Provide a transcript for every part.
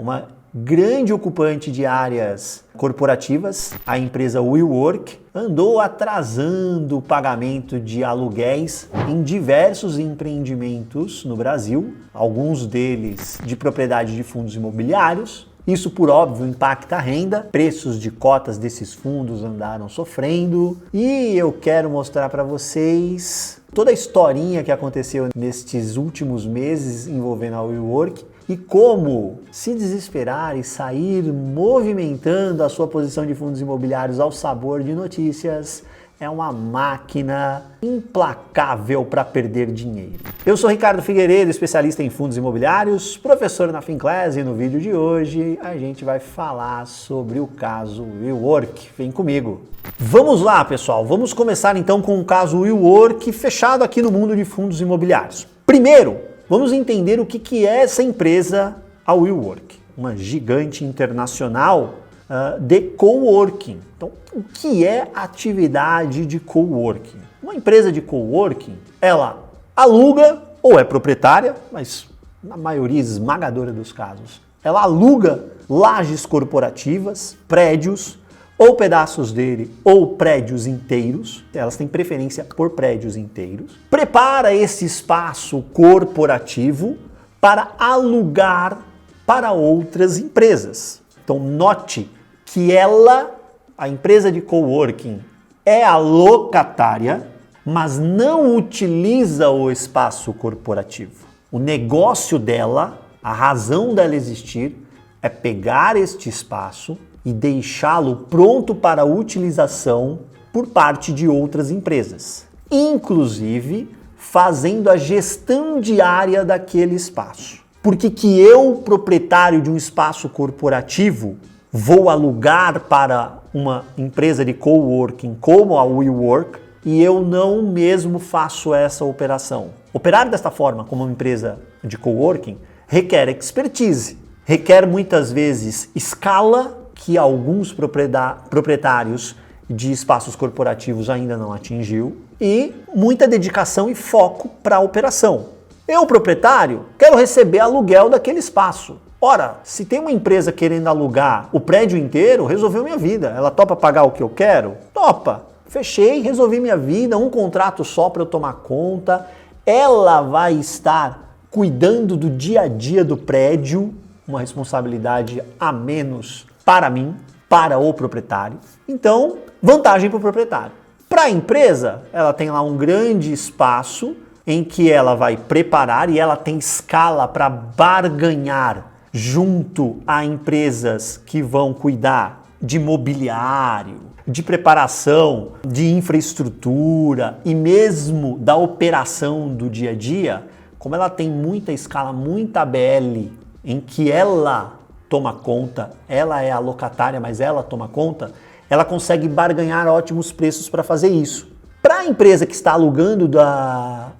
uma grande ocupante de áreas corporativas, a empresa WeWork, andou atrasando o pagamento de aluguéis em diversos empreendimentos no Brasil, alguns deles de propriedade de fundos imobiliários. Isso, por óbvio, impacta a renda, preços de cotas desses fundos andaram sofrendo e eu quero mostrar para vocês toda a historinha que aconteceu nestes últimos meses envolvendo a WeWork e como se desesperar e sair movimentando a sua posição de fundos imobiliários ao sabor de notícias é uma máquina implacável para perder dinheiro. Eu sou Ricardo Figueiredo, especialista em fundos imobiliários, professor na Finclass, e no vídeo de hoje a gente vai falar sobre o caso WeWork. Vem comigo! Vamos lá, pessoal, vamos começar então com o caso WeWork fechado aqui no mundo de fundos imobiliários. Primeiro, vamos entender o que é essa empresa, a WeWork, uma gigante internacional de coworking. Então, o que é atividade de coworking? Uma empresa de coworking, ela aluga ou é proprietária, mas na maioria esmagadora dos casos, ela aluga lajes corporativas, prédios, ou pedaços dele, ou prédios inteiros, elas têm preferência por prédios inteiros, prepara esse espaço corporativo para alugar para outras empresas. Então note que a empresa de coworking, é a locatária, mas não utiliza o espaço corporativo. O negócio dela, a razão dela existir, é pegar este espaço e deixá-lo pronto para utilização por parte de outras empresas, inclusive fazendo a gestão diária daquele espaço. Por que eu, proprietário de um espaço corporativo, vou alugar para uma empresa de coworking como a WeWork e eu não mesmo faço essa operação? Operar desta forma como uma empresa de coworking requer expertise, requer muitas vezes escala que alguns proprietários de espaços corporativos ainda não atingiu e muita dedicação e foco para a operação. Eu, proprietário, quero receber aluguel daquele espaço. Ora, se tem uma empresa querendo alugar o prédio inteiro, resolveu minha vida. Ela topa pagar o que eu quero? Topa. Fechei, resolvi minha vida, um contrato só para eu tomar conta. Ela vai estar cuidando do dia a dia do prédio, uma responsabilidade a menos para mim, para o proprietário. Então, vantagem para o proprietário. Para a empresa, ela tem lá um grande espaço em que ela vai preparar e ela tem escala para barganhar junto a empresas que vão cuidar de mobiliário, de preparação, de infraestrutura e mesmo da operação do dia a dia. Como ela tem muita escala, muita ABL, em que ela toma conta, ela é a locatária, mas ela toma conta, ela consegue barganhar ótimos preços para fazer isso. Para a empresa que está alugando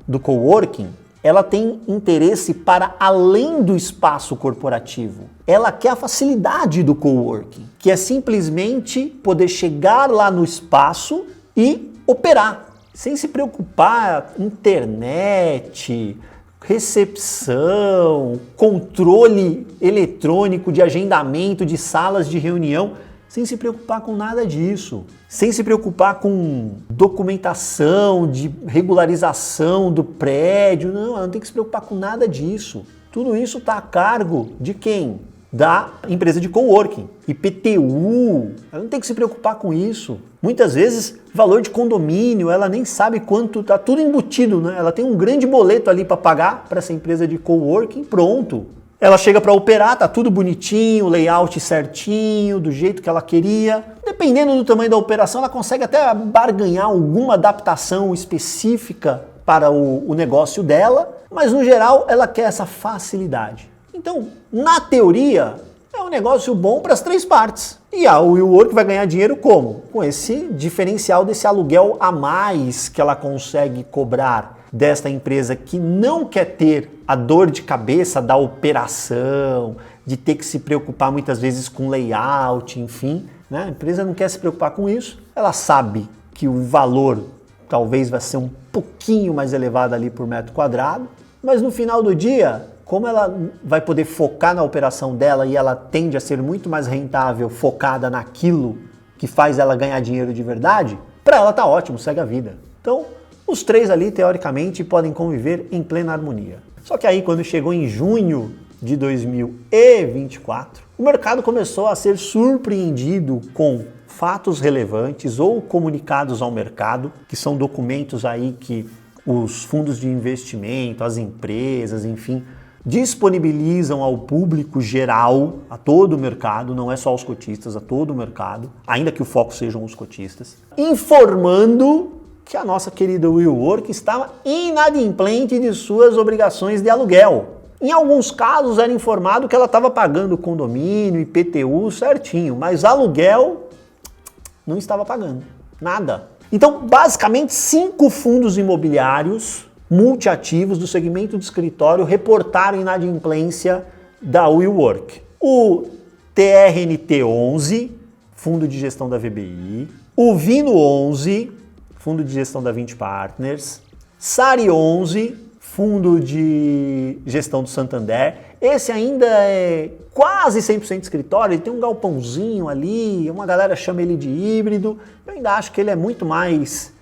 do coworking, ela tem interesse para além do espaço corporativo. Ela quer a facilidade do coworking, que é simplesmente poder chegar lá no espaço e operar, sem se preocupar com internet, recepção, controle eletrônico de agendamento de salas de reunião, sem se preocupar com nada disso, sem se preocupar com documentação de regularização do prédio, não, ela não tem que se preocupar com nada disso. Tudo isso está a cargo de quem? Da empresa de coworking, IPTU, ela não tem que se preocupar com isso. Muitas vezes, valor de condomínio, ela nem sabe quanto, tá tudo embutido, né? Ela tem um grande boleto ali para pagar para essa empresa de coworking, pronto. Ela chega para operar, tá tudo bonitinho, layout certinho, do jeito que ela queria. Dependendo do tamanho da operação, ela consegue até barganhar alguma adaptação específica para o negócio dela, mas no geral ela quer essa facilidade. Então, na teoria, é um negócio bom para as três partes. E a WeWork vai ganhar dinheiro como? Com esse diferencial desse aluguel a mais que ela consegue cobrar desta empresa que não quer ter a dor de cabeça da operação, de ter que se preocupar muitas vezes com layout, enfim, né? A empresa não quer se preocupar com isso. Ela sabe que o valor talvez vai ser um pouquinho mais elevado ali por metro quadrado. Mas no final do dia, como ela vai poder focar na operação dela e ela tende a ser muito mais rentável focada naquilo que faz ela ganhar dinheiro de verdade, para ela tá ótimo, segue a vida. Então, os três ali, teoricamente, podem conviver em plena harmonia. Só que aí, quando chegou em junho de 2024, o mercado começou a ser surpreendido com fatos relevantes ou comunicados ao mercado, que são documentos aí que os fundos de investimento, as empresas, enfim, disponibilizam ao público geral, a todo o mercado, não é só aos cotistas, a todo o mercado, ainda que o foco sejam os cotistas, informando que a nossa querida WeWork estava inadimplente de suas obrigações de aluguel. Em alguns casos era informado que ela estava pagando condomínio, IPTU certinho, mas aluguel não estava pagando, nada. Então, basicamente, 5 fundos imobiliários multiativos do segmento de escritório reportaram inadimplência da WeWork. O TRNT11, fundo de gestão da VBI, o Vino11, fundo de gestão da 20 Partners, Sari11, fundo de gestão do Santander. Esse ainda é quase 100% escritório, ele tem um galpãozinho ali, uma galera chama ele de híbrido. Eu ainda acho que ele é muito mais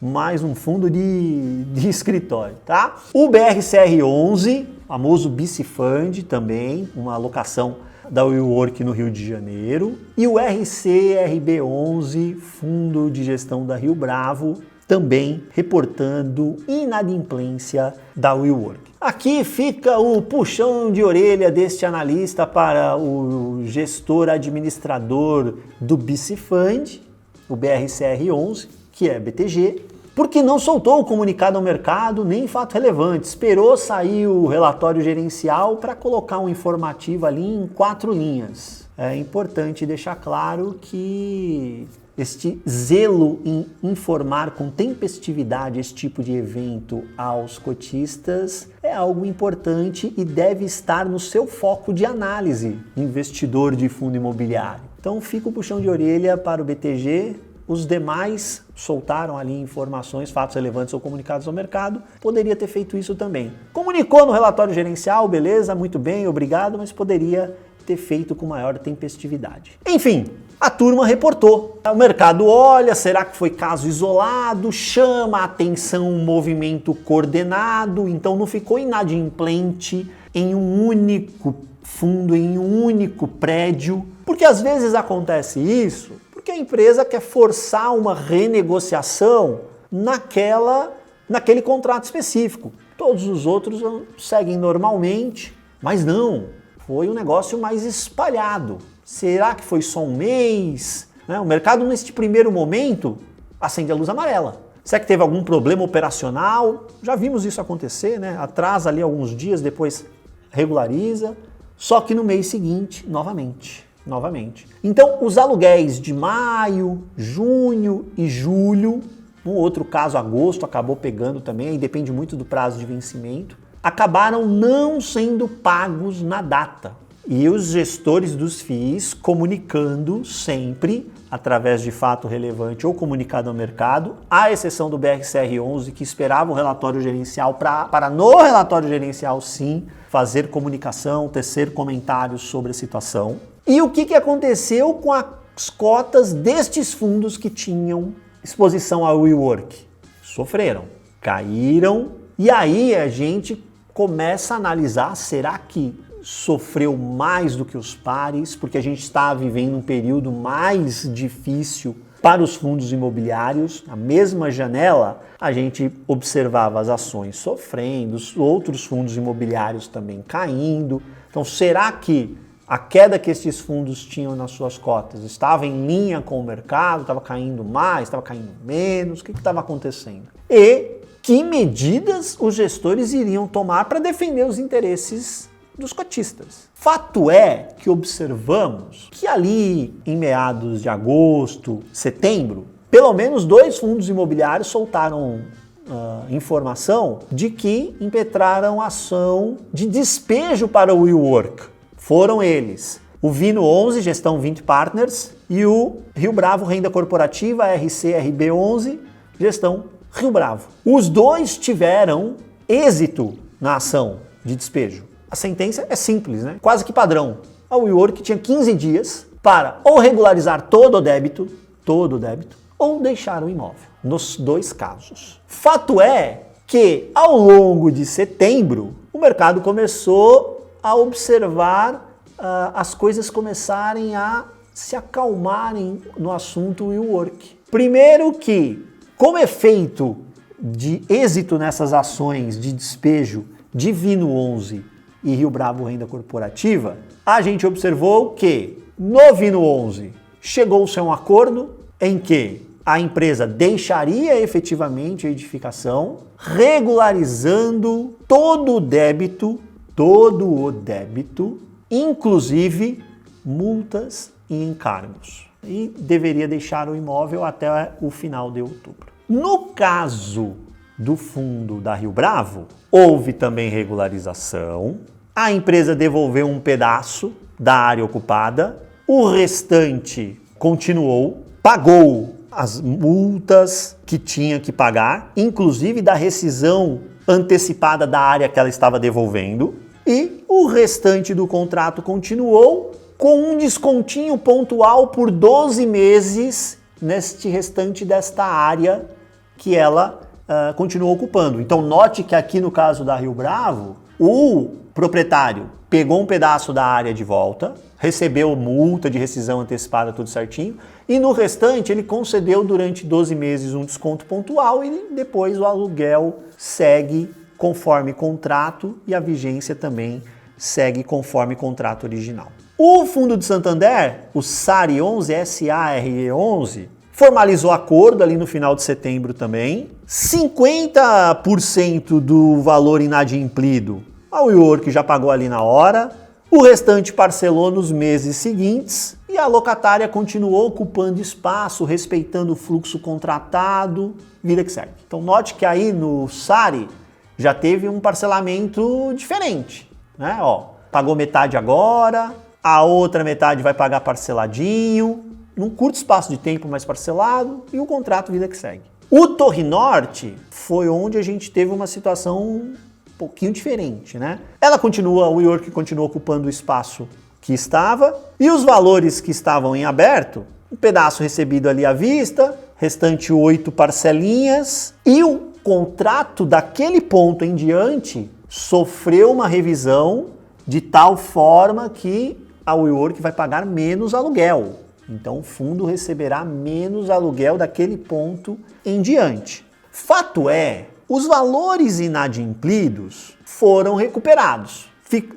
um fundo de escritório, tá? O BRCR11, famoso BC Fund também, uma alocação da WeWork no Rio de Janeiro. E o RCRB11, fundo de gestão da Rio Bravo, também reportando inadimplência da WeWork. Aqui fica o puxão de orelha deste analista para o gestor administrador do BC Fund, o BRCR11, que é BTG, porque não soltou o comunicado ao mercado nem fato relevante, esperou sair o relatório gerencial para colocar um informativo ali em 4 linhas. É importante deixar claro que este zelo em informar com tempestividade esse tipo de evento aos cotistas é algo importante e deve estar no seu foco de análise, investidor de fundo imobiliário. Então fica o puxão de orelha para o BTG, os demais soltaram ali informações, fatos relevantes ou comunicados ao mercado, poderia ter feito isso também. Comunicou no relatório gerencial, beleza, muito bem, obrigado, mas poderia ter feito com maior tempestividade. Enfim, a turma reportou. O mercado olha, será que foi caso isolado? Chama a atenção um movimento coordenado, então não ficou inadimplente em um único fundo, em um único prédio. Porque às vezes acontece isso, porque a empresa quer forçar uma renegociação naquele contrato específico. Todos os outros seguem normalmente, mas não. Foi um negócio mais espalhado. Será que foi só um mês? O mercado, neste primeiro momento, acende a luz amarela. Será que teve algum problema operacional? Já vimos isso acontecer, né? Atrasa ali alguns dias, depois regulariza. Só que no mês seguinte, novamente. Então, os aluguéis de maio, junho e julho, um outro caso, agosto, acabou pegando também, aí depende muito do prazo de vencimento, acabaram não sendo pagos na data. E os gestores dos FIIs comunicando sempre, através de fato relevante ou comunicado ao mercado, à exceção do BRCR11, que esperava o relatório gerencial para no relatório gerencial, sim, fazer comunicação, tecer comentários sobre a situação. E o que aconteceu com as cotas destes fundos que tinham exposição à WeWork? Sofreram, caíram, e aí a gente começa a analisar, será que sofreu mais do que os pares, porque a gente está vivendo um período mais difícil para os fundos imobiliários. Na mesma janela, a gente observava as ações sofrendo, os outros fundos imobiliários também caindo. Então, será que a queda que esses fundos tinham nas suas cotas estava em linha com o mercado, estava caindo mais, estava caindo menos? O que estava acontecendo? E que medidas os gestores iriam tomar para defender os interesses dos cotistas? Fato é que observamos que ali em meados de agosto, setembro, pelo menos 2 fundos imobiliários soltaram informação de que impetraram ação de despejo para o WeWork. Foram eles o Vino11, gestão 20 Partners, e o Rio Bravo Renda Corporativa, RCRB11, gestão Rio Bravo. Os dois tiveram êxito na ação. de despejo? A sentença é simples, né? Quase que padrão. A WeWork tinha 15 dias para ou regularizar todo o débito, ou deixar o imóvel, nos dois casos. Fato é que, ao longo de setembro, o mercado começou a observar as coisas começarem a se acalmarem no assunto WeWork. Primeiro que, como efeito de êxito nessas ações de despejo de Vino 11 e Rio Bravo Renda Corporativa, a gente observou que no Vino 11 chegou-se a um acordo em que a empresa deixaria efetivamente a edificação, regularizando todo o débito, inclusive multas e encargos. E deveria deixar o imóvel até o final de outubro. No caso do fundo da Rio Bravo, houve também regularização, a empresa devolveu um pedaço da área ocupada, o restante continuou, pagou as multas que tinha que pagar, inclusive da rescisão antecipada da área que ela estava devolvendo, e o restante do contrato continuou com um descontinho pontual por 12 meses neste restante desta área que ela continuou ocupando. Então note que aqui no caso da Rio Bravo, o proprietário pegou um pedaço da área de volta, recebeu multa de rescisão antecipada, tudo certinho, e no restante ele concedeu durante 12 meses um desconto pontual e depois o aluguel segue conforme contrato e a vigência também segue conforme contrato original. O Fundo de Santander, o SARE 11, SARE 11, formalizou acordo ali no final de setembro também. 50% do valor inadimplido a WeWork já pagou ali na hora, o restante parcelou nos meses seguintes e a locatária continuou ocupando espaço, respeitando o fluxo contratado, vida que segue. Então note que aí no SARE já teve um parcelamento diferente, né? Pagou metade agora, a outra metade vai pagar parceladinho, num curto espaço de tempo mais parcelado e o contrato vida que segue. O Torre Norte foi onde a gente teve uma situação um pouquinho diferente, né? A WeWork continua ocupando o espaço que estava e os valores que estavam em aberto, um pedaço recebido ali à vista, restante 8 parcelinhas e o contrato daquele ponto em diante sofreu uma revisão de tal forma que a WeWork vai pagar menos aluguel. Então o fundo receberá menos aluguel daquele ponto em diante. Fato é, os valores inadimplidos foram recuperados.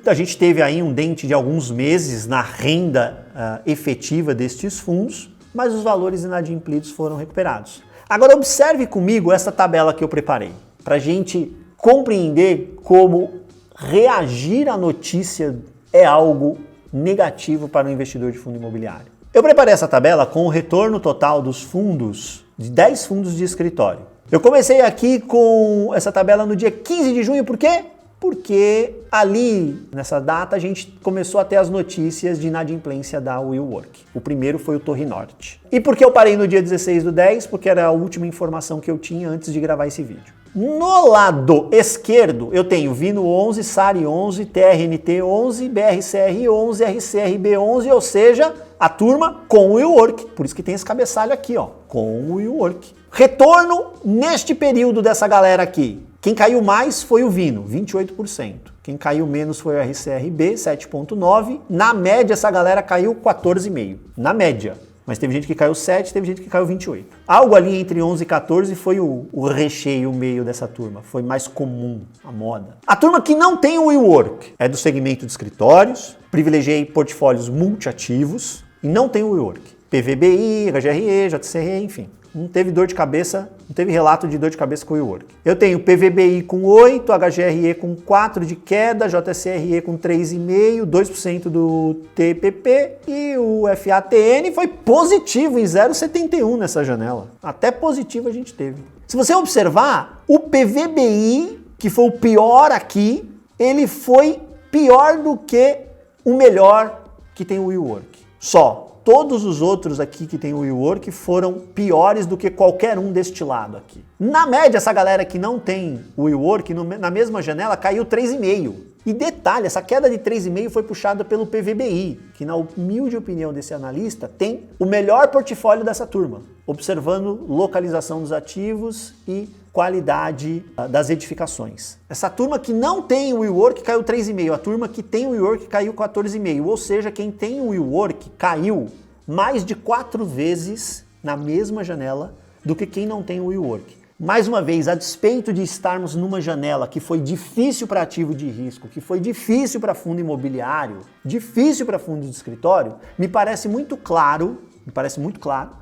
A gente teve aí um dente de alguns meses na renda efetiva destes fundos, mas os valores inadimplidos foram recuperados. Agora observe comigo essa tabela que eu preparei, para a gente compreender como reagir à notícia é algo negativo para o investidor de fundo imobiliário. Eu preparei essa tabela com o retorno total dos fundos, de 10 fundos de escritório. Eu comecei aqui com essa tabela no dia 15 de junho, por quê? Porque ali, nessa data, a gente começou a ter as notícias de inadimplência da WeWork. O primeiro foi o Torre Norte. E por que eu parei no dia 16/10? Porque era a última informação que eu tinha antes de gravar esse vídeo. No lado esquerdo, eu tenho Vino 11, SARE 11, TRNT 11, BRCR 11, RCRB 11, ou seja, a turma com o WeWork. Por isso que tem esse cabeçalho aqui, com o WeWork. Retorno neste período dessa galera aqui. Quem caiu mais foi o Vino, 28%. Quem caiu menos foi o RCRB, 7,9%. Na média, essa galera caiu 14,5%. Na média. Mas teve gente que caiu 7%, teve gente que caiu 28%. Algo ali entre 11 e 14 foi o recheio, o meio dessa turma. Foi mais comum, a moda. A turma que não tem o WeWork é do segmento de escritórios, privilegiei portfólios multiativos e não tem o WeWork. PVBI, HGRE, JCRE, enfim. Não teve dor de cabeça, não teve relato de dor de cabeça com o WeWork. Eu tenho PVBI com 8, HGRE com 4 de queda, JCRE com 3,5, 2% do TPP e o FATN foi positivo em 0,71 nessa janela. Até positivo a gente teve. Se você observar, o PVBI, que foi o pior aqui, ele foi pior do que o melhor que tem o WeWork. Só. Todos os outros aqui que tem o WeWork foram piores do que qualquer um deste lado aqui. Na média, essa galera que não tem o WeWork, na mesma janela, caiu 3,5. E detalhe, essa queda de 3,5% foi puxada pelo PVBI, que na humilde opinião desse analista tem o melhor portfólio dessa turma, observando localização dos ativos e qualidade das edificações. Essa turma que não tem o WeWork caiu 3,5%, a turma que tem o WeWork caiu 14,5%, ou seja, quem tem o WeWork caiu mais de 4 vezes na mesma janela do que quem não tem o WeWork. Mais uma vez, a despeito de estarmos numa janela que foi difícil para ativo de risco, que foi difícil para fundo imobiliário, difícil para fundo de escritório, me parece muito claro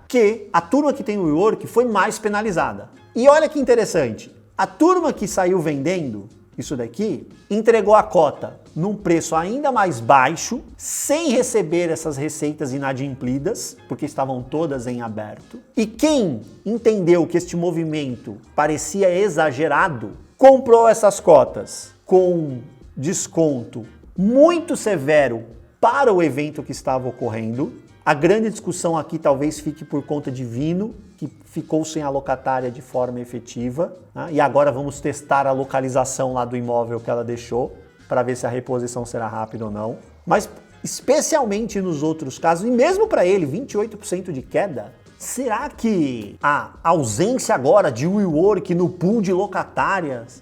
que a turma que tem o WeWork foi mais penalizada. E olha que interessante, a turma que saiu vendendo isso daqui entregou a cota num preço ainda mais baixo, sem receber essas receitas inadimplidas, porque estavam todas em aberto. E quem entendeu que este movimento parecia exagerado, comprou essas cotas com desconto muito severo para o evento que estava ocorrendo. A grande discussão aqui talvez fique por conta de Vino, que ficou sem a locatária de forma efetiva, né? E agora vamos testar a localização lá do imóvel que ela deixou, para ver se a reposição será rápida ou não. Mas especialmente nos outros casos, e mesmo para ele, 28% de queda, será que a ausência agora de WeWork no pool de locatárias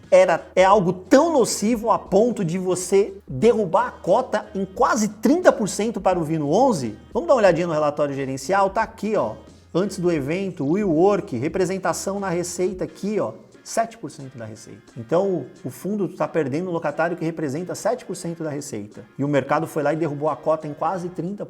é algo tão nocivo a ponto de você derrubar a cota em quase 30% para o Vino 11? Vamos dar uma olhadinha no relatório gerencial, tá aqui, ó. Antes do evento, WeWork, representação na receita aqui, ó. 7% da receita. Então, o fundo está perdendo um locatário que representa 7% da receita. E o mercado foi lá e derrubou a cota em quase 30%.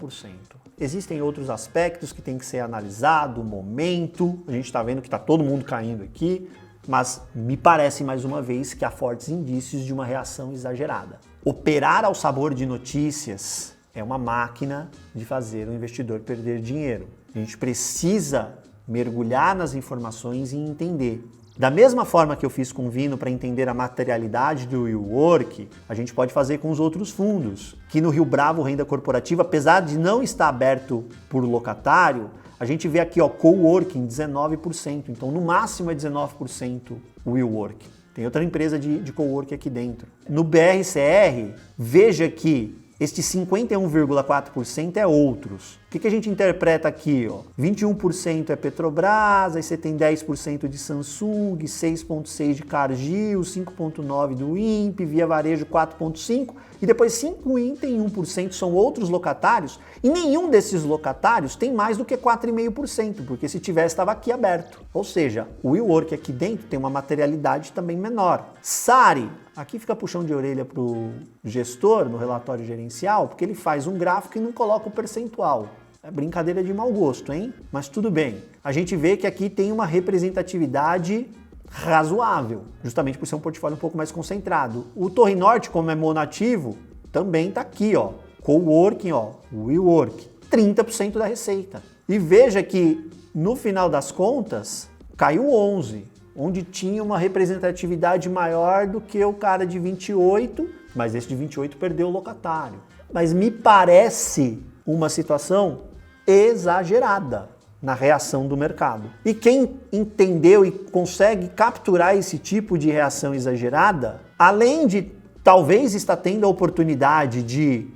Existem outros aspectos que tem que ser analisado, o momento. A gente está vendo que está todo mundo caindo aqui, mas me parece mais uma vez que há fortes indícios de uma reação exagerada. Operar ao sabor de notícias é uma máquina de fazer o investidor perder dinheiro. A gente precisa mergulhar nas informações e entender. Da mesma forma que eu fiz com o Vino para entender a materialidade do WeWork, a gente pode fazer com os outros fundos, que no Rio Bravo Renda Corporativa, apesar de não estar aberto por locatário, a gente vê aqui, ó, coworking 19%, então no máximo é 19% o WeWork. Tem outra empresa de coworking aqui dentro. No BRCR, veja que este 51,4% é outros. O que a gente interpreta aqui? 21% é Petrobras, aí você tem 10% de Samsung, 6,6% de Cargill, 5,9% do INPE, Via Varejo 4,5%, e depois 51% são outros locatários, e nenhum desses locatários tem mais do que 4,5%, porque se tivesse estava aqui aberto. Ou seja, o WeWork aqui dentro tem uma materialidade também menor. SARI, aqui fica puxão de orelha para o gestor no relatório gerencial, porque ele faz um gráfico e não coloca o percentual. É brincadeira de mau gosto, hein? Mas tudo bem. A gente vê que aqui tem uma representatividade razoável, justamente por ser um portfólio um pouco mais concentrado. O Torre Norte, como é monativo, também está aqui, ó. Coworking, ó, WeWork, 30% da receita. E veja que no final das contas caiu 11%. Onde tinha uma representatividade maior do que o cara de 28, mas esse de 28 perdeu o locatário. Mas me parece uma situação exagerada na reação do mercado. E quem entendeu e consegue capturar esse tipo de reação exagerada, além de talvez estar tendo a oportunidade de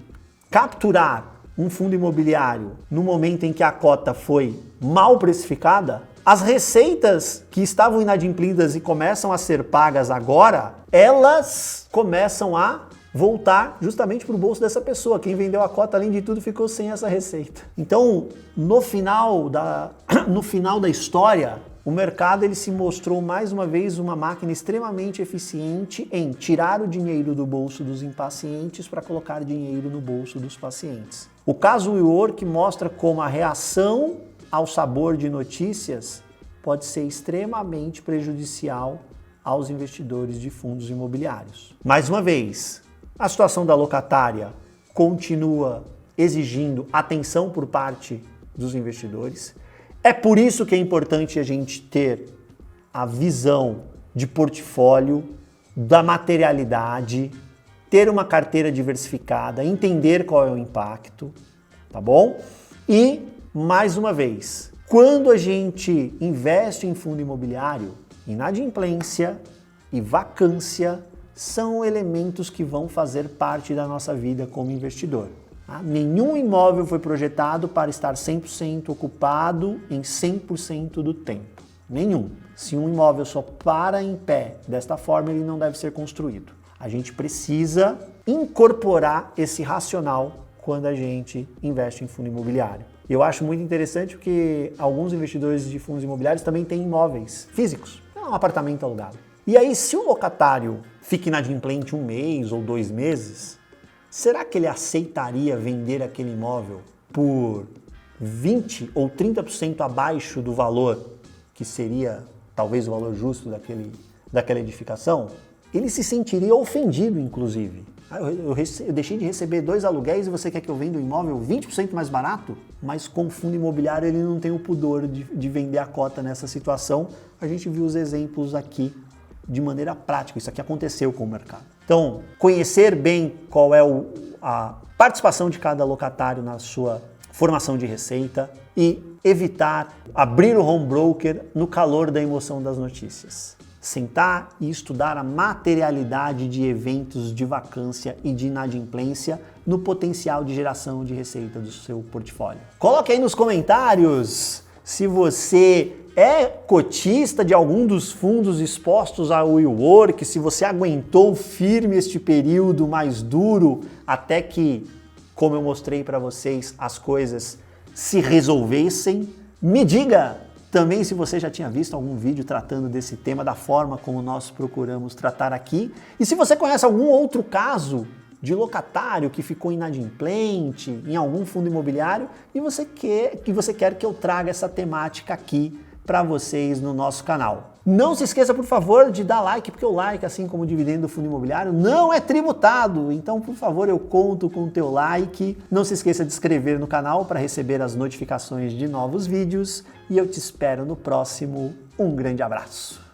capturar um fundo imobiliário no momento em que a cota foi mal precificada, as receitas que estavam inadimplidas e começam a ser pagas agora, elas começam a voltar justamente para o bolso dessa pessoa. Quem vendeu a cota, além de tudo, ficou sem essa receita. Então, no final da história, o mercado ele se mostrou mais uma vez uma máquina extremamente eficiente em tirar o dinheiro do bolso dos impacientes para colocar dinheiro no bolso dos pacientes. O caso WeWork mostra como a reação ao sabor de notícias pode ser extremamente prejudicial aos investidores de fundos imobiliários. Mais uma vez, a situação da locatária continua exigindo atenção por parte dos investidores. É por isso que é importante a gente ter a visão de portfólio, da materialidade, ter uma carteira diversificada, entender qual é o impacto, tá bom? E, mais uma vez, quando a gente investe em fundo imobiliário, inadimplência e vacância são elementos que vão fazer parte da nossa vida como investidor. Tá? Nenhum imóvel foi projetado para estar 100% ocupado em 100% do tempo. Nenhum. Se um imóvel só para em pé desta forma, ele não deve ser construído. A gente precisa incorporar esse racional quando a gente investe em fundo imobiliário. Eu acho muito interessante porque alguns investidores de fundos imobiliários também têm imóveis físicos, um apartamento alugado. E aí, se o locatário fica inadimplente 1 mês ou 2 meses, será que ele aceitaria vender aquele imóvel por 20% ou 30% abaixo do valor que seria talvez o valor justo daquela edificação? Ele se sentiria ofendido, inclusive. Eu deixei de receber 2 aluguéis e você quer que eu venda o imóvel 20% mais barato? Mas com o fundo imobiliário ele não tem o pudor de vender a cota nessa situação. A gente viu os exemplos aqui de maneira prática. Isso aqui aconteceu com o mercado. Então, conhecer bem qual é a participação de cada locatário na sua formação de receita e evitar abrir o home broker no calor da emoção das notícias. Sentar e estudar a materialidade de eventos de vacância e de inadimplência no potencial de geração de receita do seu portfólio. Coloque aí nos comentários se você é cotista de algum dos fundos expostos ao WeWork, se você aguentou firme este período mais duro até que, como eu mostrei para vocês, as coisas se resolvessem. Me diga também se você já tinha visto algum vídeo tratando desse tema da forma como nós procuramos tratar aqui. E se você conhece algum outro caso de locatário que ficou inadimplente em algum fundo imobiliário e você quer que eu traga essa temática aqui para vocês no nosso canal. Não se esqueça, por favor, de dar like, porque o like, assim como o dividendo do fundo imobiliário, não é tributado. Então, por favor, eu conto com o teu like. Não se esqueça de se inscrever no canal para receber as notificações de novos vídeos. E eu te espero no próximo. Um grande abraço.